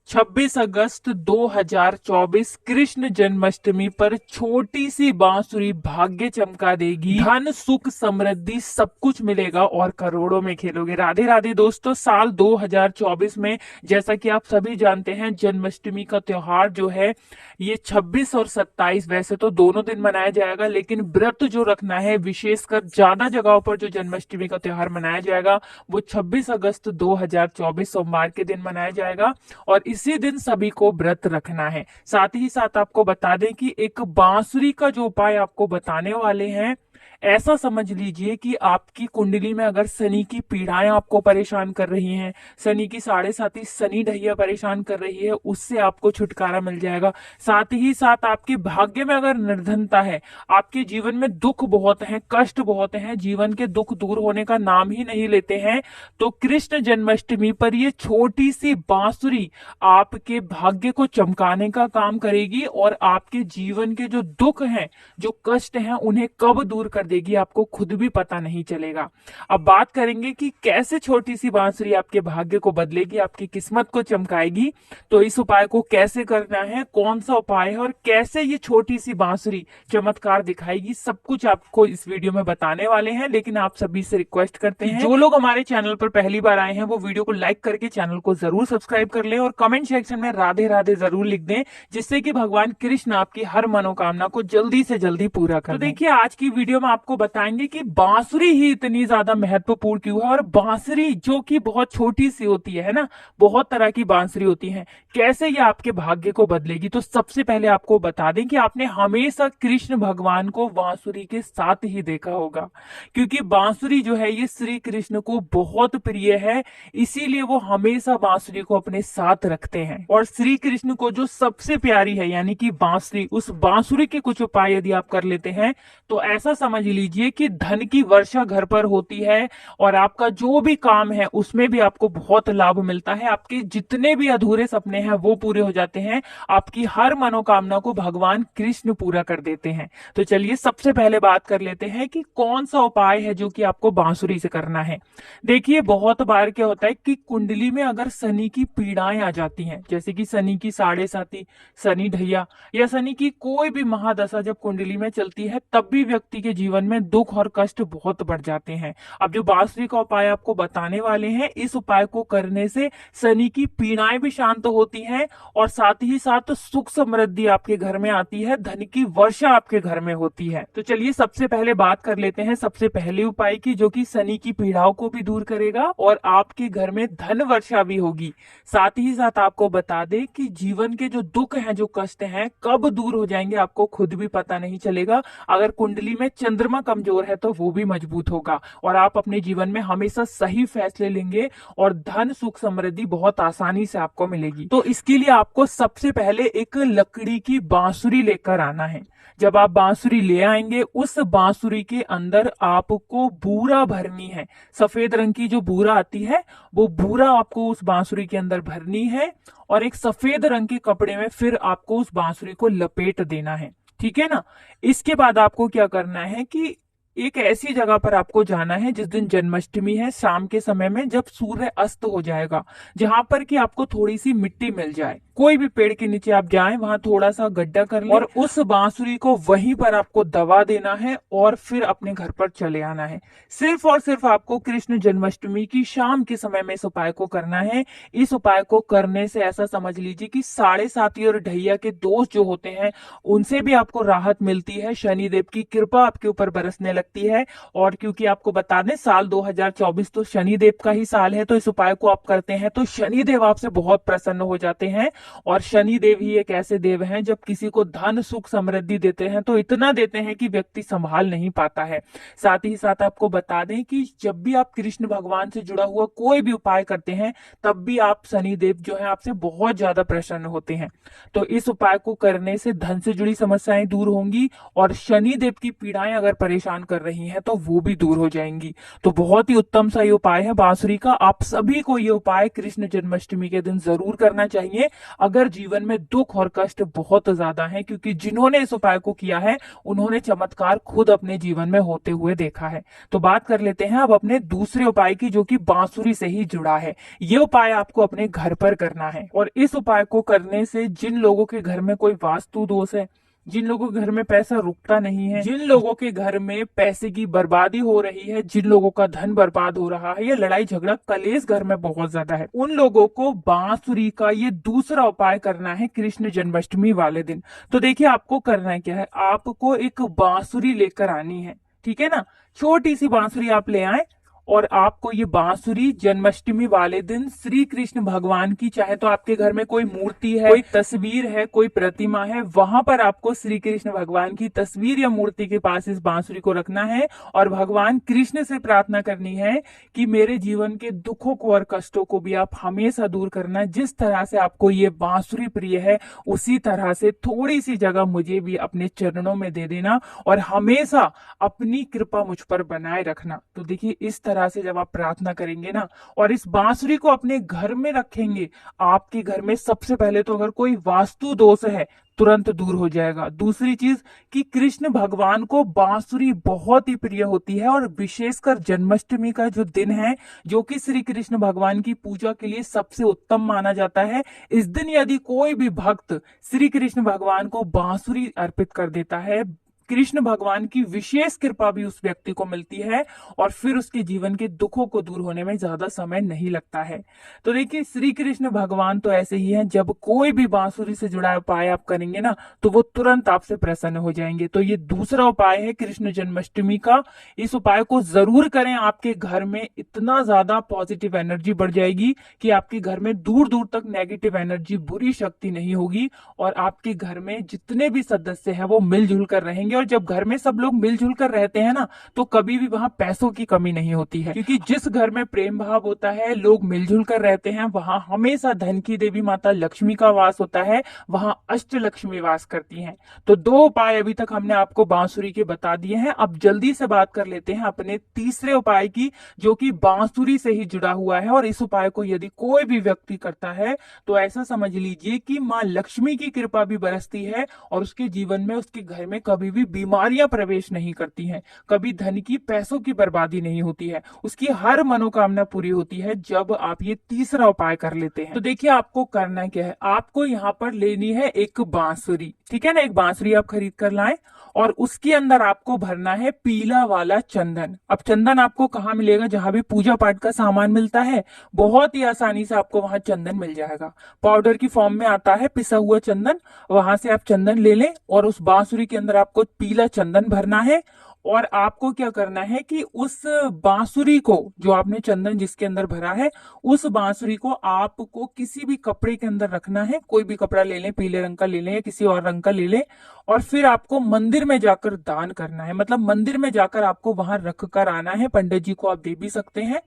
26 अगस्त 2024 कृष्ण जन्माष्टमी पर छोटी सी बांसुरी भाग्य चमका देगी। धन सुख समृद्धि सब कुछ मिलेगा और करोड़ों में खेलोगे। राधे राधे दोस्तों। साल 2024 में जैसा कि आप सभी जानते हैं, जन्माष्टमी का त्योहार जो है ये 26 और 27 वैसे तो दोनों दिन मनाया जाएगा, लेकिन व्रत जो रखना है, विशेषकर ज्यादा जगहों पर जो जन्माष्टमी का त्योहार मनाया जाएगा वो 26 अगस्त 2024 सोमवार के दिन मनाया जाएगा और इसी दिन सभी को व्रत रखना है। साथ ही साथ आपको बता दें कि एक बांसुरी का जो उपाय आपको बताने वाले हैं, ऐसा समझ लीजिए कि आपकी कुंडली में अगर शनि की पीड़ाएं आपको परेशान कर रही हैं, शनि की साढ़े साथी शनि ढैया परेशान कर रही है, उससे आपको छुटकारा मिल जाएगा। साथ ही साथ आपके भाग्य में अगर निर्धनता है, आपके जीवन में दुख बहुत है, कष्ट बहुत है, जीवन के दुख दूर होने का नाम ही नहीं लेते हैं, तो कृष्ण जन्माष्टमी पर ये छोटी सी बांसुरी आपके भाग्य को चमकाने का काम करेगी और आपके जीवन के जो दुख हैं, जो कष्ट हैं, उन्हें कब दूर कर देगी आपको खुद भी पता नहीं चलेगा। अब बात करेंगे कि कैसे छोटी सी बांसुरी आपके भाग्य को बदलेगी, आपकी किस्मत को चमकाएगी। तो इस उपाय को कैसे करना है, कौन सा उपाय है और कैसे ये छोटी सी बांसुरी चमत्कार दिखाएगी, सब कुछ आपको इस वीडियो में बताने वाले हैं। लेकिन आप सभी से रिक्वेस्ट करते हैं, जो लोग हमारे चैनल पर पहली बार आए हैं वो वीडियो को लाइक करके चैनल को जरूर सब्सक्राइब कर लें और कमेंट सेक्शन में राधे राधे जरूर लिख दें, जिससे कि भगवान कृष्ण आपकी हर मनोकामना को जल्दी से जल्दी पूरा कर दें। तो देखिए, आज की वीडियो में आपको बताएंगे कि बांसुरी ही इतनी ज्यादा महत्वपूर्ण क्यों है और बांसुरी जो कि बहुत छोटी सी होती है ना, बहुत तरह की बांसुरी होती है, कैसे ये आपके भाग्य को बदलेगी। तो सबसे पहले आपको बता दें कि आपने हमेशा कृष्ण भगवान को बांसुरी के साथ ही देखा होगा, क्योंकि बांसुरी जो है ये श्री कृष्ण को बहुत प्रिय है, इसीलिए वो हमेशा बांसुरी को अपने साथ रखते हैं। और श्री कृष्ण को जो सबसे प्यारी है यानी कि बांसुरी, उस बांसुरी के कुछ उपाय यदि आप कर लेते हैं तो ऐसा समझ लीजिए कि धन की वर्षा घर पर होती है और आपका जो भी काम है उसमें भी आपको बहुत लाभ मिलता है। आपके जितने भी अधूरे सपने हैं वो पूरे हो जाते हैं, आपकी हर मनोकामना को भगवान कृष्ण पूरा कर देते हैं। तो चलिए सबसे पहले बात कर लेते हैं कि कौन सा उपाय है जो कि आपको बांसुरी से करना है। देखिए, बहुत बार क्या होता है कि कुंडली में अगर शनि की पीड़ाएं आ जाती हैं, जैसे कि शनि की साढ़े साथी शनि ढैया या शनि की कोई भी महादशा जब कुंडली में चलती है, तब भी व्यक्ति के जीवन में दुख और कष्ट बहुत बढ़ जाते हैं। अब जो बांसुरी का उपाय आपको बताने वाले हैं, इस उपाय को करने से शनि की पीड़ाएं भी शांत होती हैं और साथ ही साथ सुख समृद्धि आपके घर में आती है, धन की वर्षा आपके घर में होती है। तो चलिए सबसे पहले बात कर लेते हैं सबसे पहले उपाय की, जो कि शनि की पीड़ाओं को भी दूर करेगा और आपके घर में धन वर्षा भी होगी। साथ ही साथ आपको बता दें कि जीवन के जो दुख हैं, जो कष्ट हैं, कब दूर हो जाएंगे आपको खुद भी पता नहीं चलेगा। अगर कुंडली में चंद्रमा कमजोर है तो वो भी मजबूत होगा और आप अपने जीवन में हमेशा सही फैसले लेंगे और धन सुख समृद्धि बहुत आसानी से आपको मिलेगी। तो इसके लिए आपको सबसे पहले एक लकड़ी की बांसुरी लेकर आना है। जब आप बांसुरी ले आएंगे, उस बांसुरी के अंदर आपको बूरा भरनी है। सफेद रंग की जो बूरा आती है, वो बूरा आपको उस बांसुरी के अंदर भरनी है और एक सफेद रंग के कपड़े में फिर आपको उस बांसुरी को लपेट देना है। ठीक है ना। इसके बाद आपको क्या करना है कि एक ऐसी जगह पर आपको जाना है जिस दिन जन्माष्टमी है, शाम के समय में जब सूर्य अस्त हो जाएगा, जहां पर कि आपको थोड़ी सी मिट्टी मिल जाए, कोई भी पेड़ के नीचे आप जाएं, वहां थोड़ा सा गड्ढा कर लें और उस बांसुरी को वहीं पर आपको दबा देना है और फिर अपने घर पर चले आना है। सिर्फ और सिर्फ आपको कृष्ण जन्माष्टमी की शाम के समय में इस उपाय को करना है। इस उपाय को करने से ऐसा समझ लीजिए कि साढ़े साती और ढैया के दोष जो होते हैं उनसे भी आपको राहत मिलती है, शनिदेव की कृपा आपके ऊपर बरसने लगती है। और क्योंकि आपको बता दें साल 2024 तो शनिदेव का ही साल है, तो इस उपाय को आप करते हैं तो शनिदेव आपसे बहुत प्रसन्न हो जाते हैं। और शनि देव ही एक ऐसे देव हैं जब किसी को धन सुख समृद्धि देते हैं तो इतना देते हैं कि व्यक्ति संभाल नहीं पाता है। साथ ही साथ आपको बता दें कि जब भी आप कृष्ण भगवान से जुड़ा हुआ कोई भी उपाय करते हैं, तब भी आप शनि देव जो है आपसे बहुत ज्यादा प्रसन्न होते हैं। तो इस उपाय को करने से धन से जुड़ी समस्याएं दूर होंगी और शनि देव की पीड़ाएं अगर परेशान कर रही हैं तो वो भी दूर हो जाएंगी। तो बहुत ही उत्तम सा ये उपाय है बांसुरी का। आप सभी को ये उपाय कृष्ण जन्माष्टमी के दिन जरूर करना चाहिए। अगर जीवन में दुख और कष्ट बहुत ज्यादा है, क्योंकि जिन्होंने इस उपाय को किया है उन्होंने चमत्कार खुद अपने जीवन में होते हुए देखा है। तो बात कर लेते हैं अब अपने दूसरे उपाय की, जो कि बांसुरी से ही जुड़ा है। ये उपाय आपको अपने घर पर करना है, और इस उपाय को करने से जिन लोगों के घर में कोई वास्तु दोष है, जिन लोगों के घर में पैसा रुकता नहीं है, जिन लोगों के घर में पैसे की बर्बादी हो रही है, जिन लोगों का धन बर्बाद हो रहा है, या लड़ाई झगड़ा कलेश घर में बहुत ज्यादा है, उन लोगों को बांसुरी का ये दूसरा उपाय करना है कृष्ण जन्माष्टमी वाले दिन। तो देखिए आपको करना है क्या है, आपको एक बांसुरी लेकर आनी है, ठीक है ना। छोटी सी बांसुरी आप ले आए, और आपको ये बांसुरी जन्माष्टमी वाले दिन श्री कृष्ण भगवान की, चाहे तो आपके घर में कोई मूर्ति है, कोई तस्वीर है, कोई प्रतिमा है, वहां पर आपको श्री कृष्ण भगवान की तस्वीर या मूर्ति के पास इस बांसुरी को रखना है, और भगवान कृष्ण से प्रार्थना करनी है कि मेरे जीवन के दुखों को और कष्टों को भी आप हमेशा दूर करना। जिस तरह से आपको ये बांसुरी प्रिय है, उसी तरह से थोड़ी सी जगह मुझे भी अपने चरणों में दे देना, और हमेशा अपनी कृपा मुझ पर बनाए रखना। तो देखिए इस तरह से जब आप प्रार्थना करेंगे ना, और इस बांसुरी को अपने घर में रखेंगे, आपके घर में सबसे पहले तो अगर कोई वास्तु दोष है तुरंत दूर हो जाएगा। दूसरी चीज कि कृष्ण भगवान को बांसुरी बहुत ही प्रिय होती है, और विशेषकर जन्माष्टमी का जो दिन है, जो कि श्री कृष्ण भगवान की पूजा के लिए सबसे उत्तम माना जाता है, इस दिन यदि कोई भी भक्त श्री कृष्ण भगवान को बांसुरी अर्पित कर देता है, कृष्ण भगवान की विशेष कृपा भी उस व्यक्ति को मिलती है, और फिर उसके जीवन के दुखों को दूर होने में ज्यादा समय नहीं लगता है। तो देखिए श्री कृष्ण भगवान तो ऐसे ही हैं, जब कोई भी बांसुरी से जुड़ा उपाय आप करेंगे ना, तो वो तुरंत आपसे प्रसन्न हो जाएंगे। तो ये दूसरा उपाय है कृष्ण जन्माष्टमी का। इस उपाय को जरूर करें, आपके घर में इतना ज्यादा पॉजिटिव एनर्जी बढ़ जाएगी कि आपके घर में दूर दूर तक नेगेटिव एनर्जी, बुरी शक्ति नहीं होगी, और आपके घर में जितने भी सदस्य हैं वो मिलजुल कर रहेंगे। और जब घर में सब लोग मिलजुल कर रहते हैं ना, तो कभी भी वहां पैसों की कमी नहीं होती है, क्योंकि जिस घर में प्रेम भाव होता है, लोग मिलजुल कर रहते हैं, वहां हमेशा धन की देवी माता लक्ष्मी का वास होता है, वहां अष्ट लक्ष्मी वास करती हैं। तो दो उपाय अभी तक हमने आपको बांसुरी के बता दिए हैं। अब जल्दी से बात कर लेते हैं अपने तीसरे उपाय की, जो कि बांसुरी से ही जुड़ा हुआ है। और इस उपाय को यदि कोई भी व्यक्ति करता है, तो ऐसा समझ लीजिए कि माँ लक्ष्मी की कृपा भी बरसती है, और उसके जीवन में, उसके घर में कभी भी बीमारियां प्रवेश नहीं करती हैं, कभी धन की, पैसों की बर्बादी नहीं होती है, उसकी हर मनोकामना पूरी होती है जब आप ये तीसरा उपाय कर लेते हैं। तो देखिए आपको करना क्या है, आपको यहाँ पर लेनी है एक बांसुरी, ठीक है ना। एक बांसुरी आप खरीद कर लाएं, और उसके अंदर आपको भरना है पीला वाला चंदन। अब चंदन आपको कहाँ मिलेगा, जहां भी पूजा पाठ का सामान मिलता है, बहुत ही आसानी से आपको वहां चंदन मिल जाएगा। पाउडर की फॉर्म में आता है पिसा हुआ चंदन, वहां से आप चंदन ले लें, और उस बांसुरी के अंदर आपको पीला चंदन भरना है। और आपको क्या करना है कि उस बांसुरी को, जो आपने चंदन जिसके अंदर भरा है, उस बांसुरी को आपको किसी भी कपड़े के अंदर रखना है। कोई भी कपड़ा ले लें, पीले रंग का ले लें या किसी और रंग का ले लें, और फिर आपको मंदिर में जाकर दान करना है। मतलब मंदिर में जाकर आपको वहां रख कर आना है, पंडित जी को आप दे भी सकते हैं।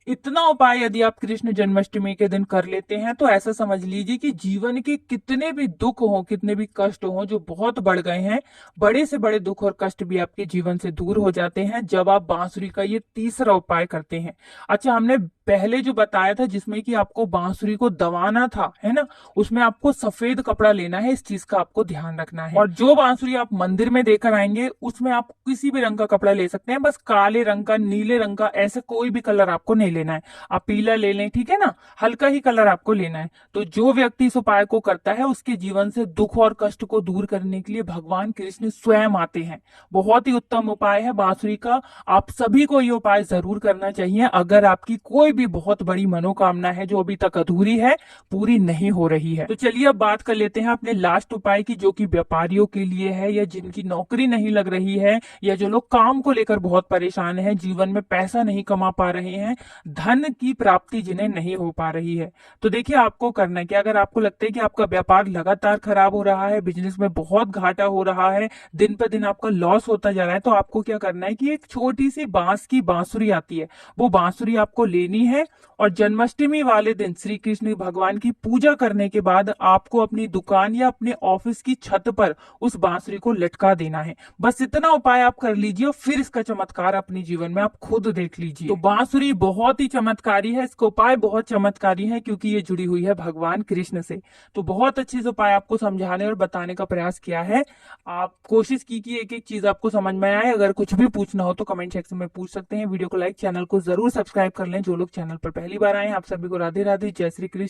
इतना उपाय यदि आप कृष्ण जन्माष्टमी के दिन कर लेते हैं, तो ऐसा समझ लीजिए कि जीवन के कितने भी दुख हो, कितने भी कष्ट हो जो बहुत बढ़ गए हैं, बड़े से बड़े दुख और कष्ट भी आपके जीवन से दूर हो जाते हैं जब आप बांसुरी का ये तीसरा उपाय करते हैं। अच्छा, हमने पहले जो बताया था जिसमें कि आपको बांसुरी को दबाना था, है ना, उसमें आपको सफेद कपड़ा लेना है, इस चीज का आपको ध्यान रखना है। और जो बांसुरी आप मंदिर में देकर आएंगे, उसमें आप किसी भी रंग का कपड़ा ले सकते हैं, बस काले रंग का, नीले रंग का, ऐसे कोई भी कलर आपको नहीं लेना है। आप पीला ले लें, ठीक है ना, हल्का ही कलर आपको लेना है। तो जो व्यक्ति इस उपाय को करता है, उसके जीवन से दुख और कष्ट को दूर करने के लिए भगवान कृष्ण स्वयं आते हैं। बहुत ही उत्तम उपाय है बांसुरी का, आप सभी को ये उपाय जरूर करना चाहिए अगर आपकी कोई भी बहुत बड़ी मनोकामना है जो अभी तक अधूरी है, पूरी नहीं हो रही है। तो चलिए अब बात कर लेते हैं अपने लास्ट उपाय की, जो कि व्यापारियों के लिए है, या जिनकी नौकरी नहीं लग रही है, या जो लोग काम को लेकर बहुत परेशान हैं, जीवन में पैसा नहीं कमा पा रहे हैं, धन की प्राप्ति जिन्हें नहीं हो पा रही है। तो देखिए आपको करना है कि अगर आपको लगता है कि आपका व्यापार लगातार खराब हो रहा है, बिजनेस में बहुत घाटा हो रहा है, दिन पर दिन आपका लॉस होता जा रहा है, तो आपको क्या करना है कि एक छोटी सी बांस की बांसुरी आती है, वो बांसुरी आपको लेनी करनी है और जन्माष्टमी वाले दिन श्री कृष्ण भगवान की पूजा करने के बाद आपको अपनी दुकान या अपने ऑफिस की छत पर उस बांसुरी को लटका देना है। बस इतना उपाय आप कर लीजिए और फिर इसका चमत्कार अपने जीवन में आप खुद देख लीजिए। तो बांसुरी बहुत ही चमत्कारी है, इसका उपाय बहुत चमत्कारी है क्योंकि ये जुड़ी हुई है भगवान कृष्ण से। तो बहुत अच्छे से उपाय आपको समझाने और बताने का प्रयास किया है। आप कोशिश की कि एक एक चीज आपको समझ में आए। अगर कुछ भी पूछना हो तो कमेंट सेक्शन में पूछ सकते हैं। वीडियो को लाइक, चैनल को जरूर सब्सक्राइब कर लें। जो लोग चैनल पर पहली बार आए हैं आप सभी को राधे राधे, जय श्री कृष्ण।